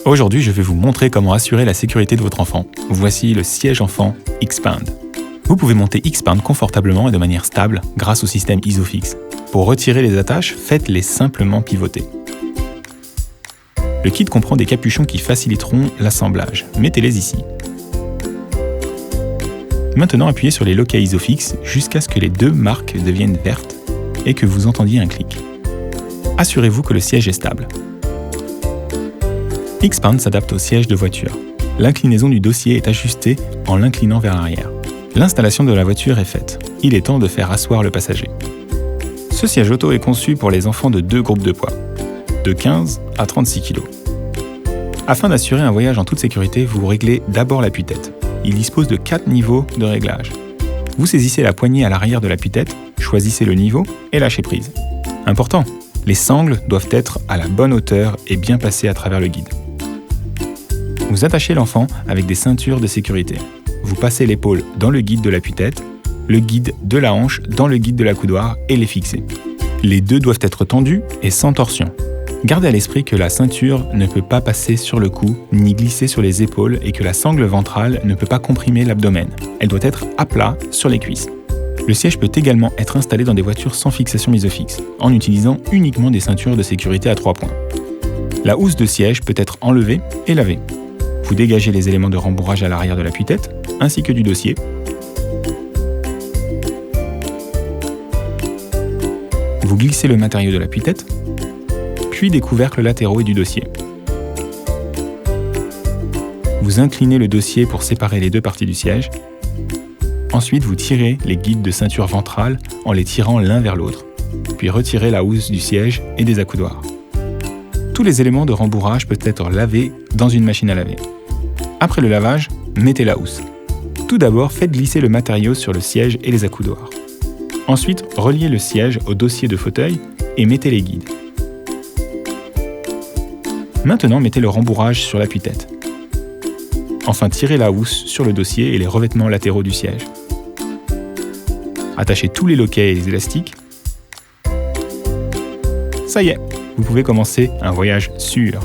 Aujourd'hui, je vais vous montrer comment assurer la sécurité de votre enfant. Voici le siège enfant Xpand. Vous pouvez monter Xpand confortablement et de manière stable grâce au système Isofix. Pour retirer les attaches, faites-les simplement pivoter. Le kit comprend des capuchons qui faciliteront l'assemblage. Mettez-les ici. Maintenant, appuyez sur les loquets Isofix jusqu'à ce que les deux marques deviennent vertes et que vous entendiez un clic. Assurez-vous que le siège est stable. Xpand s'adapte au siège de voiture. L'inclinaison du dossier est ajustée en l'inclinant vers l'arrière. L'installation de la voiture est faite. Il est temps de faire asseoir le passager. Ce siège auto est conçu pour les enfants de deux groupes de poids, de 15 à 36 kg. Afin d'assurer un voyage en toute sécurité, vous réglez d'abord l'appui-tête. Il dispose de 4 niveaux de réglage. Vous saisissez la poignée à l'arrière de l'appui-tête, choisissez le niveau et lâchez prise. Important, les sangles doivent être à la bonne hauteur et bien passer à travers le guide. Vous attachez l'enfant avec des ceintures de sécurité. Vous passez l'épaule dans le guide de l'appui-tête, le guide de la hanche dans le guide de l'accoudoir et les fixez. Les deux doivent être tendus et sans torsion. Gardez à l'esprit que la ceinture ne peut pas passer sur le cou ni glisser sur les épaules et que la sangle ventrale ne peut pas comprimer l'abdomen. Elle doit être à plat sur les cuisses. Le siège peut également être installé dans des voitures sans fixation Isofix, en utilisant uniquement des ceintures de sécurité à 3 points. La housse de siège peut être enlevée et lavée. Vous dégagez les éléments de rembourrage à l'arrière de l'appui-tête, ainsi que du dossier. Vous glissez le matériau de l'appui-tête, puis des couvercles latéraux et du dossier. Vous inclinez le dossier pour séparer les deux parties du siège. Ensuite, vous tirez les guides de ceinture ventrale en les tirant l'un vers l'autre, puis retirez la housse du siège et des accoudoirs. Tous les éléments de rembourrage peuvent être lavés dans une machine à laver. Après le lavage, mettez la housse. Tout d'abord, faites glisser le matériau sur le siège et les accoudoirs. Ensuite, reliez le siège au dossier de fauteuil et mettez les guides. Maintenant, mettez le rembourrage sur l'appui-tête. Enfin, tirez la housse sur le dossier et les revêtements latéraux du siège. Attachez tous les loquets et les élastiques. Ça y est, vous pouvez commencer un voyage sûr.